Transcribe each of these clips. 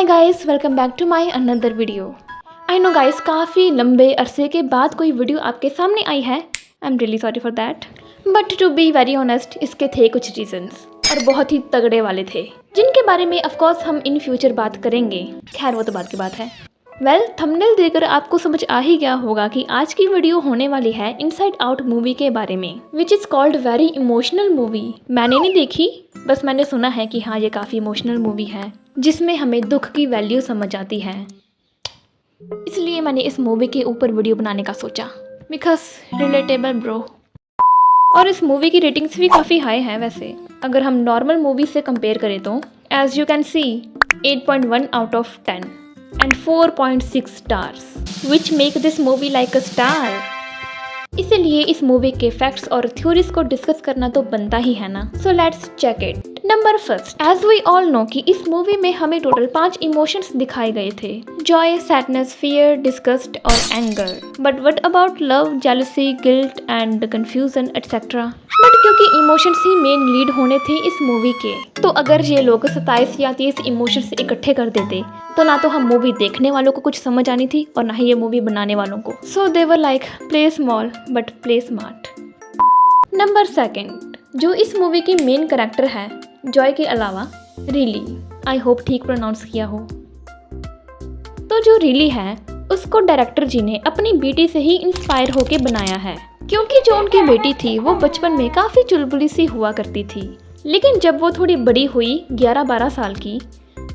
Hi guys, welcome back to my another video. I know guys, काफ़ी लंबे अरसे के बाद कोई वीडियो आपके सामने आई है। I am really sorry for that, but to be very honest, इसके थे कुछ रीजंस और बहुत ही तगड़े वाले थे, जिनके बारे में ऑफ कोर्स हम इन फ्यूचर बात करेंगे। खैर वो तो बात की बात है। वेल, थंबनेल देखकर आपको समझ आ ही गया होगा कि आज की वीडियो होने वाली है इनसाइड आउट मूवी के बारे में, which is called very emotional movie. मैंने नहीं देखी, बस मैंने सुना है कि हाँ, ये काफ़ी इमोशनल मूवी है जिसमें हमें दुख की वैल्यू समझ आती है। इसलिए मैंने इस मूवी के ऊपर वीडियो बनाने का सोचा, बिकॉज रिलेटेबल ब्रो। और इस मूवी की रेटिंग्स भी काफ़ी हाई है वैसे, अगर हम नॉर्मल मूवी से कंपेयर करें तो। As you can see 8.1 out of 10 and 4.6 stars, which make this movie like a star. इसीलिए इस मूवी के फैक्ट्स और थ्योरीज को डिस्कस करना तो बनता ही है ना। So let's check it. Number first, as we all know कि इस मूवी में हमें टोटल 5 इमोशंस दिखाए गए थे: जॉय, सैडनेस, फियर, डिस्गस्ट और anger. But what about love, jealousy, guilt and confusion etcetera. But क्योंकि इमोशंस ही मेन लीड होने थे इस मूवी के, तो अगर ये लोग 27 या 30 इमोशंस इकट्ठे कर देते तो ना तो हम मूवी देखने वालों को कुछ समझ आनी थी और ना ही ये मूवी बनाने वालों को। So they were like play small but play smart. Number second, जो इस मूवी की मेन कैरेक्टर है जॉय के अलावा रिली, आई होप ठीक प्रोनाउंस किया हो। तो जो रिली है उसको डायरेक्टर जी ने अपनी बेटी से ही इंस्पायर होके बनाया है, क्योंकि जो उनकी बेटी थी वो बचपन में काफ़ी चुलबुली सी हुआ करती थी, लेकिन जब वो थोड़ी बड़ी हुई 11-12 साल की,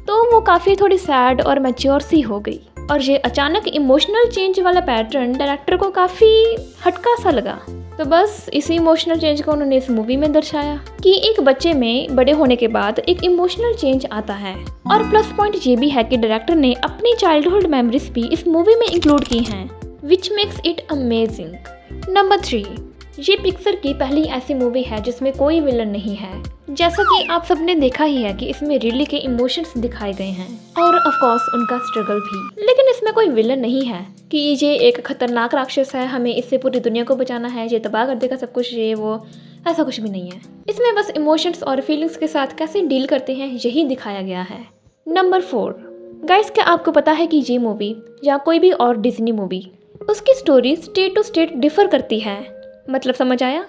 तो वो काफ़ी थोड़ी सैड और मैच्योर सी हो गई। और ये अचानक इमोशनल चेंज वाला पैटर्न डायरेक्टर को काफ़ी हटका सा लगा। तो बस इसी इमोशनल चेंज को उन्होंने इस मूवी में दर्शाया कि एक बच्चे में बड़े होने के बाद एक इमोशनल चेंज आता है। और प्लस पॉइंट ये भी है कि डायरेक्टर ने अपनी चाइल्डहुड मेमोरीज भी इस मूवी में इंक्लूड की हैं, which makes it amazing. Number 3, ये पिक्सर की पहली ऐसी मूवी है जिसमें कोई विलन नहीं है। जैसा कि आप सबने देखा ही है कि इसमें रिली के इमोशंस दिखाए गए हैं और ऑफ कोर्स उनका स्ट्रगल भी, लेकिन इसमें कोई विलन नहीं है कि ये एक खतरनाक राक्षस है, हमें इससे पूरी दुनिया को बचाना है, ये तबाह कर देगा सब कुछ, ये वो, ऐसा कुछ भी नहीं है। इसमें बस इमोशंस और फीलिंग्स के साथ कैसे डील करते हैं यही दिखाया गया है। नंबर 4, गाइस, क्या आपको पता है कि ये मूवी या कोई भी और डिज्नी मूवी, उसकी story state to state differ करती है। मतलब समझ आया?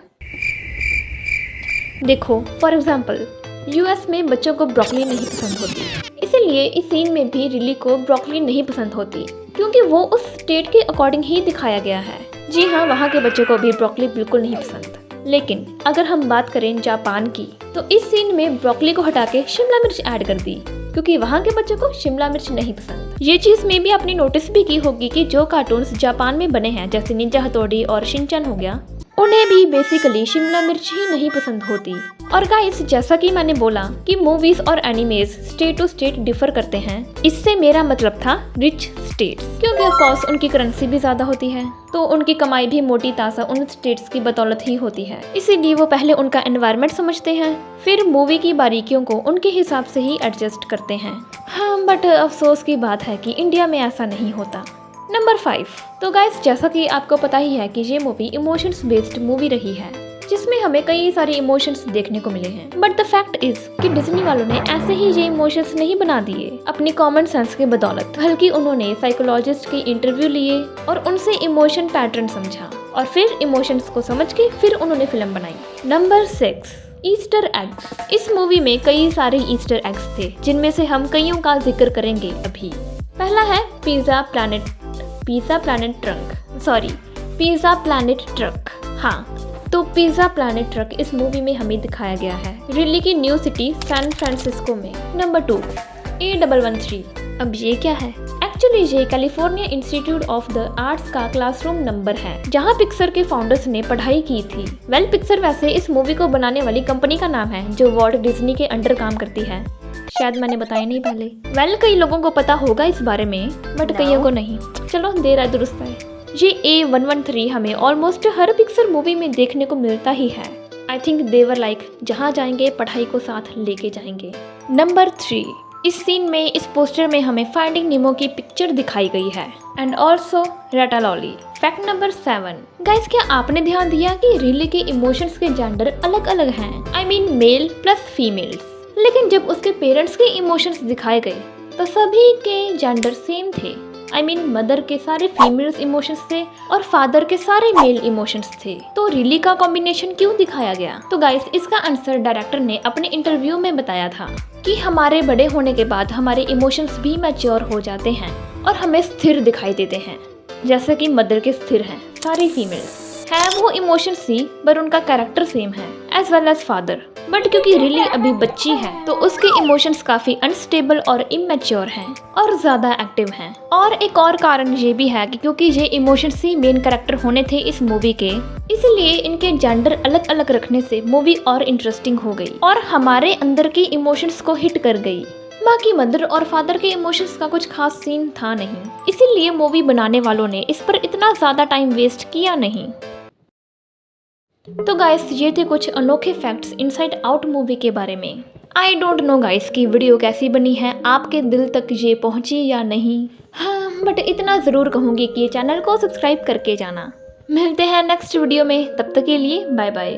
देखो, फॉर एग्जाम्पल यूएस में बच्चों को ब्रोकली नहीं पसंद होती, इसीलिए इस सीन में भी रिली को ब्रोकली नहीं पसंद होती, क्योंकि वो उस स्टेट के अकॉर्डिंग ही दिखाया गया है। जी हाँ, वहाँ के बच्चों को भी ब्रोकली बिल्कुल नहीं पसंद। लेकिन अगर हम बात करें जापान की, तो इस सीन में ब्रोकली को हटा के शिमला मिर्च ऐड कर दी, क्योंकि वहाँ के बच्चों को शिमला मिर्च नहीं पसंद। ये चीज़ में भी आपने नोटिस भी की होगी कि जो कार्टून्स जापान में बने हैं, जैसे निंजा हथौड़ी और शिनचैन हो गया, उन्हें भी बेसिकली शिमला मिर्च ही नहीं पसंद होती। और गाइस, जैसा कि मैंने बोला कि मूवीज और animes state to state differ करते हैं, इससे मेरा मतलब था रिच स्टेट्स, क्योंकि ऑफ कोर्स उनकी करेंसी भी ज़्यादा होती है, तो उनकी कमाई भी मोटी ताज़ा उन स्टेट्स की बदौलत ही होती है। इसीलिए वो पहले उनका एनवायरनमेंट समझते हैं, फिर मूवी की बारीकियों को उनके हिसाब से ही एडजस्ट करते हैं। हाँ, बट अफसोस की बात है कि इंडिया में ऐसा नहीं होता। नंबर 5, तो गाइस, जैसा कि आपको पता ही है कि ये मूवी इमोशंस बेस्ड मूवी रही है, जिसमें हमें कई सारे इमोशंस देखने को मिले हैं। बट द फैक्ट इज कि डिज्नी वालों ने ऐसे ही ये इमोशंस नहीं बना दिए अपनी कॉमन सेंस के बदौलत, बल्कि उन्होंने साइकोलॉजिस्ट की इंटरव्यू लिए और उनसे इमोशन पैटर्न समझा, और फिर इमोशंस को समझ के फिर उन्होंने फिल्म बनाई। Number 6, Easter eggs. इस मूवी में कई सारे ईस्टर एग्स थे, जिनमें से हम कईयों का जिक्र करेंगे अभी। पहला है पिज़्ज़ा प्लैनेट ट्रक। हाँ, तो पिज़्ज़ा प्लैनेट ट्रक इस मूवी में हमें दिखाया गया है रिली की न्यू सिटी सैन फ्रांसिस्को में। Number 2, A113। अब ये क्या है? एक्चुअली ये California institute of the arts का क्लासरूम नंबर है, जहाँ पिक्सर के फाउंडर्स ने पढ़ाई की थी। वेल, पिक्सर वैसे इस मूवी को बनाने वाली कंपनी का नाम है, जो वॉल्ट डिज्नी के अंडर काम करती है। शायद मैंने बताया नहीं पहले। वेल, कई लोगों को पता होगा इस बारे में, बट कईयों को नहीं। चलो, देर आए दुरुस्त आए। ये A113 हमें ऑलमोस्ट हर पिक्सर मूवी में देखने को मिलता ही है। आई थिंक देवर लाइक जहाँ जाएंगे पढ़ाई को साथ लेके जाएंगे। नंबर 3, इस सीन में, इस पोस्टर में हमें फाइंडिंग नीमो की पिक्चर दिखाई गई है, एंड ऑल्सो रेटालॉली। फैक्ट नंबर 7, गाइस, क्या आपने ध्यान दिया कि रिली के इमोशंस के जेंडर अलग अलग हैं? I mean male plus females. लेकिन जब उसके पेरेंट्स के इमोशंस दिखाए गए तो सभी के जेंडर सेम थे। I mean, मदर के सारे फीमेल्स इमोशंस थे और फादर के सारे मेल इमोशंस थे। तो रिली का कॉम्बिनेशन क्यों दिखाया गया? तो गाइस, इसका आंसर डायरेक्टर ने अपने इंटरव्यू में बताया था कि हमारे बड़े होने के बाद हमारे इमोशंस भी मैच्योर हो जाते हैं और हमें स्थिर दिखाई देते हैं, जैसे कि मदर के स्थिर हैं सारी फीमेल्स। है वो इमोशंस सी, पर उनका कैरेक्टर सेम है as well as father. But क्योंकि रिली अभी बच्ची है तो उसके इमोशंस काफी अनस्टेबल और इमेच्योर हैं और ज्यादा एक्टिव हैं। और एक और कारण ये भी है कि क्योंकि ये इमोशंस ही मेन कैरेक्टर होने थे इस मूवी के, इसलिए इनके जेंडर अलग अलग रखने से मूवी और इंटरेस्टिंग हो गई और हमारे अंदर के इमोशंस को हिट कर गई। बाकी मदर और फादर के इमोशंस का कुछ खास सीन था नहीं, इसीलिए मूवी बनाने वालों ने इस पर इतना ज्यादा टाइम वेस्ट किया नहीं। तो गाइस, ये थे कुछ अनोखे फैक्ट्स इनसाइड आउट मूवी के बारे में। आई डोंट नो गाइस कि वीडियो कैसी बनी है, आपके दिल तक ये पहुंची या नहीं। हाँ, बट इतना ज़रूर कहूँगी कि चैनल को सब्सक्राइब करके जाना। मिलते हैं नेक्स्ट वीडियो में, तब तक के लिए बाय बाय।